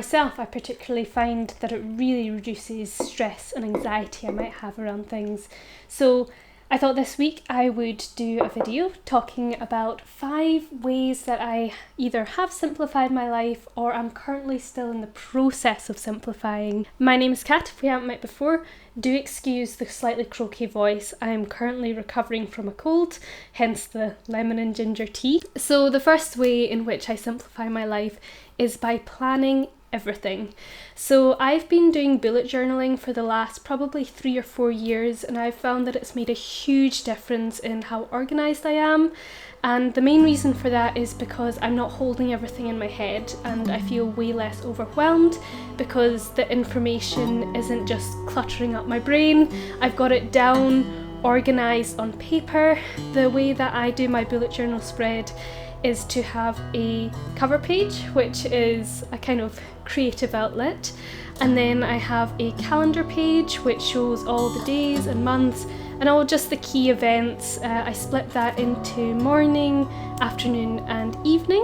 myself, I particularly find that it really reduces stress and anxiety I might have around things. So I thought this week I would do a video talking about 5 ways that I either have simplified my life or I'm currently still in the process of simplifying. My name is Kat, if we haven't met before. Do excuse the slightly croaky voice. I'm currently recovering from a cold, hence the lemon and ginger tea. So the first way in which I simplify my life is by planning everything. So I've been doing bullet journaling for the last probably 3 or 4 years, and I've found that it's made a huge difference in how organised I am. And the main reason for that is because I'm not holding everything in my head and I feel way less overwhelmed because the information isn't just cluttering up my brain. I've got it down, organised on paper. The way that I do my bullet journal spread is to have a cover page, which is a kind of creative outlet, and then I have a calendar page which shows all the days and months and all just the key events. I split that into morning, afternoon and evening,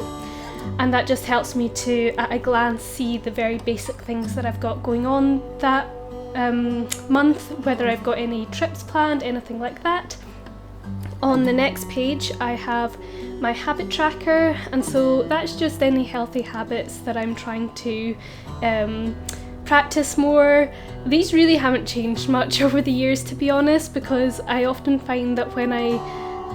and that just helps me to at a glance see the very basic things that I've got going on that month, whether I've got any trips planned, anything like that. On the next page I have my habit tracker, and so that's just any healthy habits that I'm trying to practice more. These really haven't changed much over the years, to be honest, because I often find that when I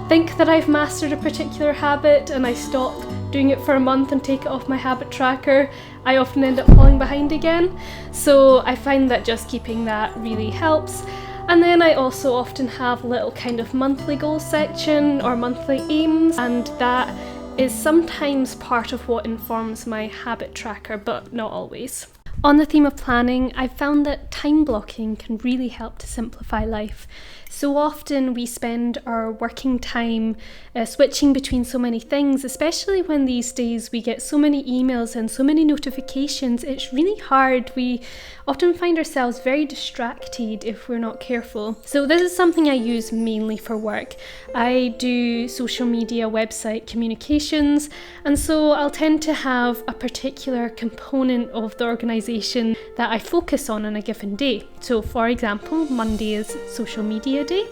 think that I've mastered a particular habit and I stop doing it for a month and take it off my habit tracker, I often end up falling behind again. So I find that just keeping that really helps. And then I also often have a little kind of monthly goal section or monthly aims, and that is sometimes part of what informs my habit tracker, but not always. On the theme of planning, I've found that time blocking can really help to simplify life. So often we spend our working time switching between so many things, especially when these days we get so many emails and so many notifications. It's really hard. We often find ourselves very distracted if we're not careful. So this is something I use mainly for work. I do social media website communications, and so I'll tend to have a particular component of the organisation that I focus on a given day. So for example, Monday is social media day,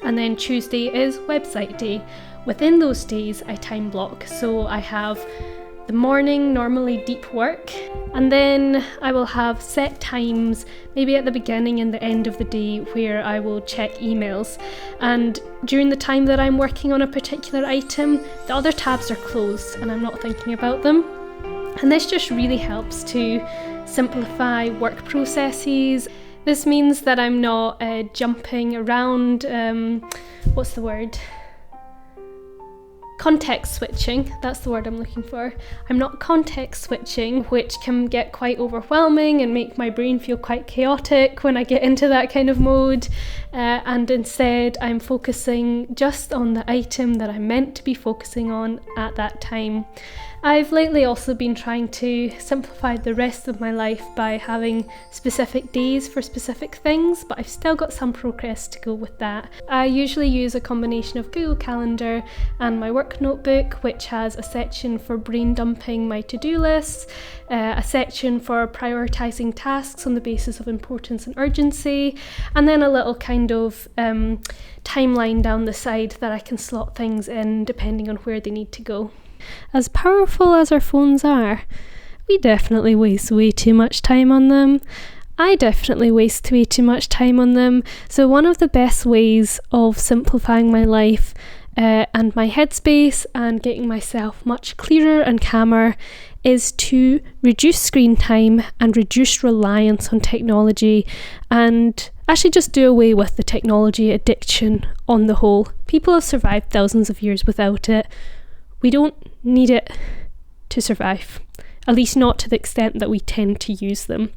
and then Tuesday is website day. Within those days I time block, so I have the morning, normally deep work, and then I will have set times, maybe at the beginning and the end of the day, where I will check emails. And during the time that I'm working on a particular item, the other tabs are closed and I'm not thinking about them. And this just really helps to simplify work processes. This means that I'm not jumping around, context switching, that's the word I'm looking for. I'm not context switching, which can get quite overwhelming and make my brain feel quite chaotic when I get into that kind of mode. And instead I'm focusing just on the item that I'm meant to be focusing on at that time. I've lately also been trying to simplify the rest of my life by having specific days for specific things, but I've still got some progress to go with that. I usually use a combination of Google Calendar and my work notebook, which has a section for brain dumping my to-do lists, a section for prioritising tasks on the basis of importance and urgency, and then a little kind of timeline down the side that I can slot things in depending on where they need to go. As powerful as our phones are, we definitely waste way too much time on them. I definitely waste way too much time on them. So one of the best ways of simplifying my life and my headspace and getting myself much clearer and calmer is to reduce screen time and reduce reliance on technology, and actually just do away with the technology addiction on the whole. People have survived thousands of years without it. We don't need it to survive, at least not to the extent that we tend to use them.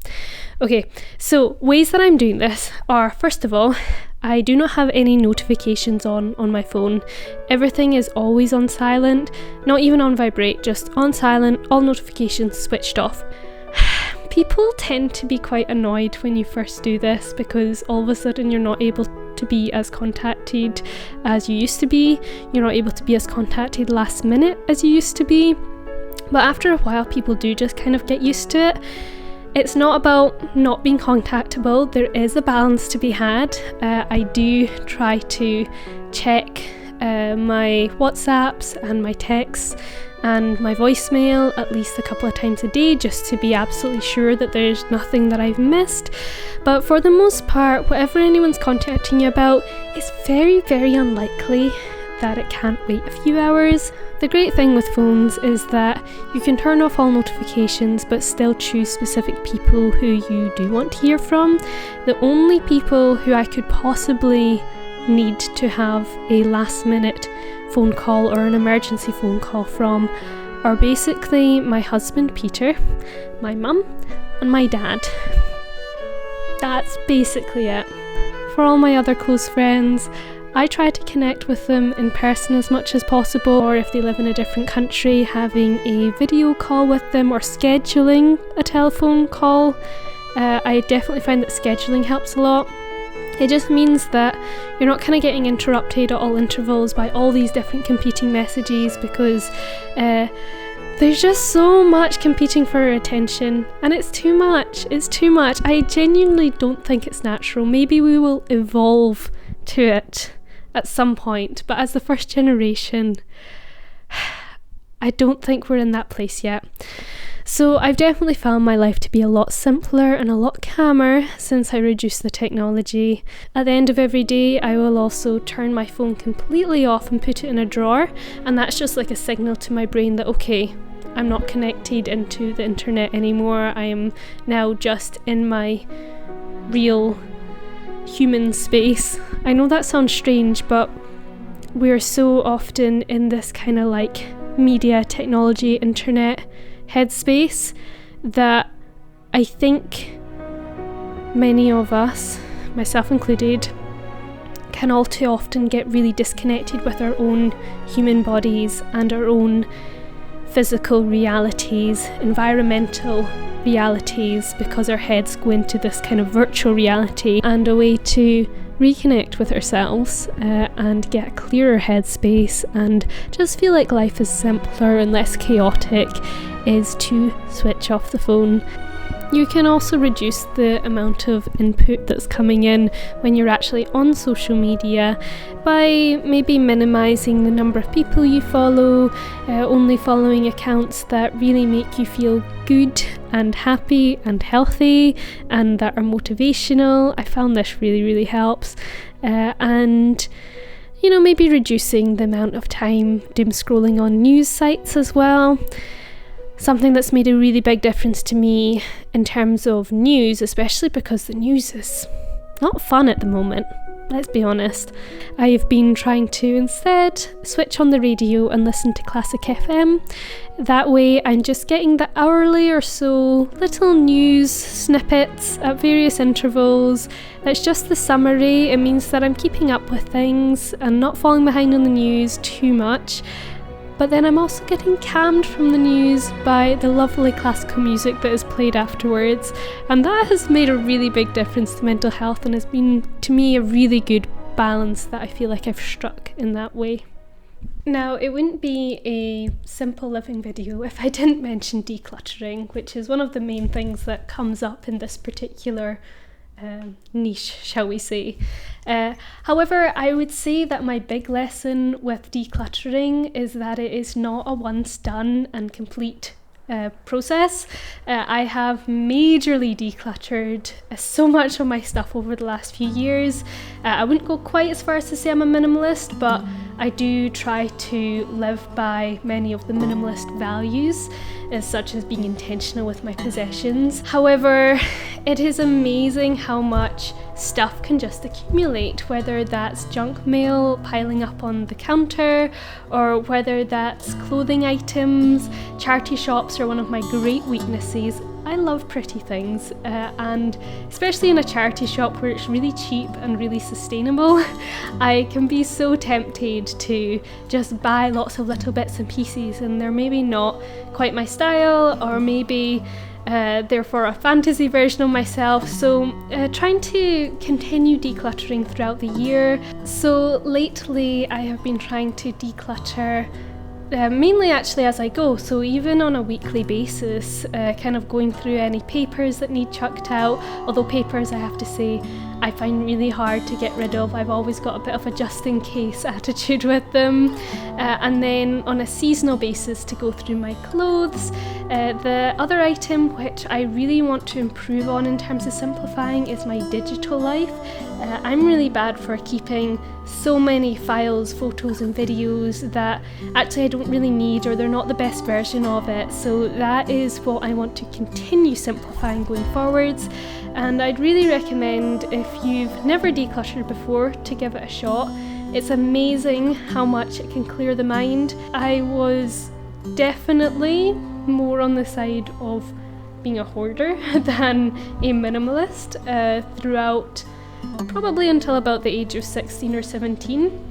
Okay, so ways that I'm doing this are, first of all, I do not have any notifications on my phone. Everything is always on silent, not even on vibrate, just on silent, all notifications switched off. People tend to be quite annoyed when you first do this because all of a sudden you're not able to be as contacted as you used to be. You're not able to be as contacted last minute as you used to be. But after a while, people do just kind of get used to it. It's not about not being contactable. There is a balance to be had. I do try to check my WhatsApps and my texts and my voicemail at least a couple of times a day, just to be absolutely sure that there's nothing that I've missed. But for the most part, whatever anyone's contacting you about, it's very, very unlikely that it can't wait a few hours. The great thing with phones is that you can turn off all notifications but still choose specific people who you do want to hear from. The only people who I could possibly need to have a last minute phone call or an emergency phone call from are basically my husband Peter, my mum, and my dad. That's basically it. For all my other close friends, I try to connect with them in person as much as possible, or if they live in a different country, having a video call with them or scheduling a telephone call. I definitely find that scheduling helps a lot. It just means that you're not kind of getting interrupted at all intervals by all these different competing messages, because there's just so much competing for our attention, and it's too much. I genuinely don't think it's natural. Maybe we will evolve to it at some point, but as the first generation, I don't think we're in that place yet. So I've definitely found my life to be a lot simpler and a lot calmer since I reduced the technology. At the end of every day, I will also turn my phone completely off and put it in a drawer, and that's just like a signal to my brain that, okay, I'm not connected into the internet anymore. I am now just in my real human space. I know that sounds strange, but we're so often in this kind of like media, technology, internet headspace that I think many of us, myself included, can all too often get really disconnected with our own human bodies and our own physical realities, environmental realities, because our heads go into this kind of virtual reality, and a way to reconnect with ourselves and get a clearer headspace and just feel like life is simpler and less chaotic is to switch off the phone. You can also reduce the amount of input that's coming in when you're actually on social media by maybe minimising the number of people you follow, only following accounts that really make you feel good and happy and healthy and that are motivational. I found this really, really helps. And maybe reducing the amount of time doom scrolling on news sites as well. Something that's made a really big difference to me in terms of news, especially because the news is not fun at the moment, let's be honest. I have been trying to instead switch on the radio and listen to Classic FM. That way I'm just getting the hourly or so little news snippets at various intervals. That's just the summary. It means that I'm keeping up with things and not falling behind on the news too much. But then I'm also getting calmed from the news by the lovely classical music that is played afterwards, and that has made a really big difference to mental health and has been, to me, a really good balance that I feel like I've struck in that way. Now, it wouldn't be a simple living video if I didn't mention decluttering, which is one of the main things that comes up in this particular niche, shall we say. However, I would say that my big lesson with decluttering is that it is not a once done and complete process. I have majorly decluttered so much of my stuff over the last few years. I wouldn't go quite as far as to say I'm a minimalist, but I do try to live by many of the minimalist values, such as being intentional with my possessions. However, it is amazing how much stuff can just accumulate, whether that's junk mail piling up on the counter, or whether that's clothing items. Charity shops are one of my great weaknesses. I love pretty things, and especially in a charity shop where it's really cheap and really sustainable, I can be so tempted to just buy lots of little bits and pieces, and they're maybe not quite my style, or maybe therefore a fantasy version of myself. So trying to continue decluttering throughout the year. So lately I have been trying to declutter mainly actually as I go, so even on a weekly basis, kind of going through any papers that need chucked out, although papers, I have to say, I find really hard to get rid of. I've always got a bit of a just in case attitude with them. And then on a seasonal basis to go through my clothes. The other item which I really want to improve on in terms of simplifying is my digital life. I'm really bad for keeping so many files, photos and videos that actually I don't really need, or they're not the best version of it. So that is what I want to continue simplifying going forwards. And I'd really recommend, if you've never decluttered before, to give it a shot. It's amazing how much it can clear the mind. I was definitely more on the side of being a hoarder than a minimalist throughout probably until about the age of 16 or 17.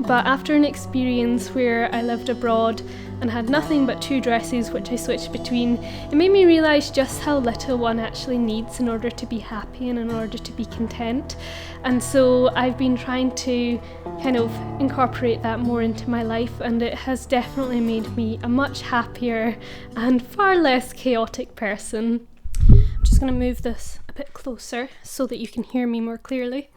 But after an experience where I lived abroad and had nothing but 2 dresses which I switched between, it made me realise just how little one actually needs in order to be happy and in order to be content. And so I've been trying to kind of incorporate that more into my life, and it has definitely made me a much happier and far less chaotic person. I'm just going to move this a bit closer so that you can hear me more clearly.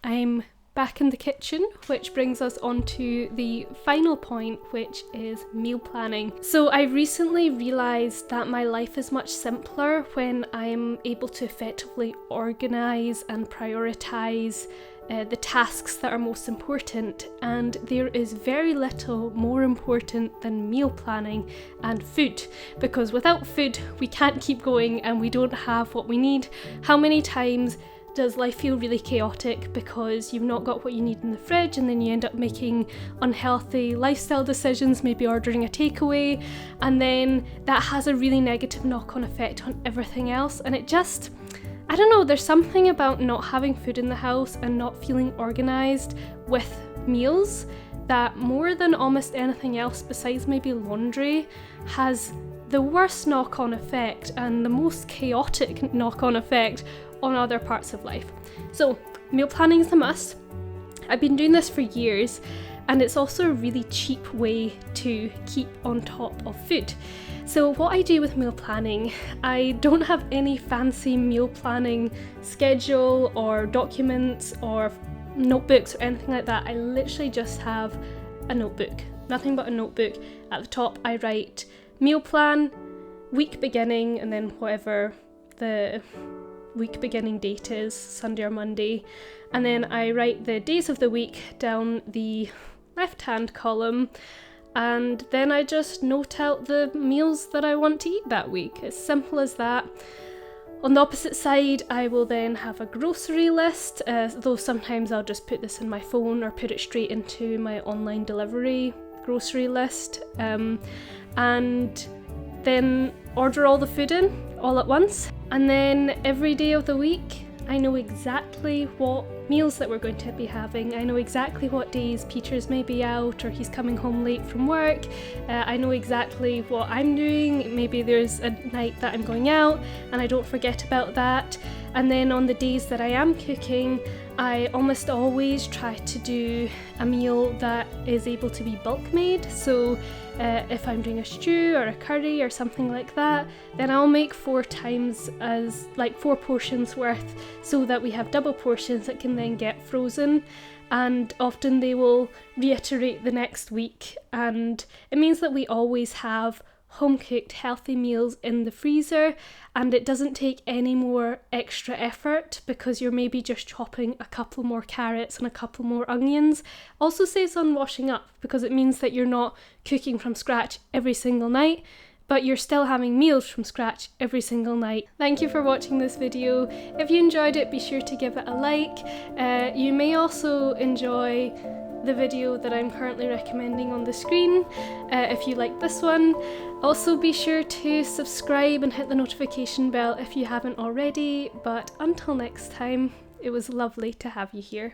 I'm back in the kitchen, which brings us on to the final point, which is meal planning. So I recently realised that my life is much simpler when I'm able to effectively organise and prioritise the tasks that are most important, and there is very little more important than meal planning and food, because without food we can't keep going and we don't have what we need. How many times does life feel really chaotic because you've not got what you need in the fridge, and then you end up making unhealthy lifestyle decisions, maybe ordering a takeaway, and then that has a really negative knock-on effect on everything else. And it just, I don't know, there's something about not having food in the house and not feeling organised with meals that, more than almost anything else besides maybe laundry, has the worst knock-on effect and the most chaotic knock-on effect on other parts of life. So meal planning is a must. I've been doing this for years, and it's also a really cheap way to keep on top of food. So what I do with meal planning, I don't have any fancy meal planning schedule or documents or notebooks or anything like that. I literally just have a notebook, nothing but a notebook. At the top I write meal plan, week beginning, and then whatever the week beginning date is, Sunday or Monday, and then I write the days of the week down the left hand column, and then I just note out the meals that I want to eat that week. As simple as that. On the opposite side, I will then have a grocery list, though sometimes I'll just put this in my phone or put it straight into my online delivery grocery list, and then order all the food in all at once. And then every day of the week, I know exactly what meals that we're going to be having. I know exactly what days Peter's may be out or he's coming home late from work. I know exactly what I'm doing. Maybe there's a night that I'm going out and I don't forget about that. And then on the days that I am cooking, I almost always try to do a meal that is able to be bulk made. So if I'm doing a stew or a curry or something like that, then I'll make 4 times as, like 4 portions worth, so that we have double portions that can then get frozen. And often they will reiterate the next week, and it means that we always have home-cooked healthy meals in the freezer, and it doesn't take any more extra effort because you're maybe just chopping a couple more carrots and a couple more onions. Also saves on washing up, because it means that you're not cooking from scratch every single night, but you're still having meals from scratch every single night. Thank you for watching this video. If you enjoyed it, be sure to give it a like. You may also enjoy the video that I'm currently recommending on the screen, if you like this one. Also be sure to subscribe and hit the notification bell if you haven't already, but until next time, it was lovely to have you here.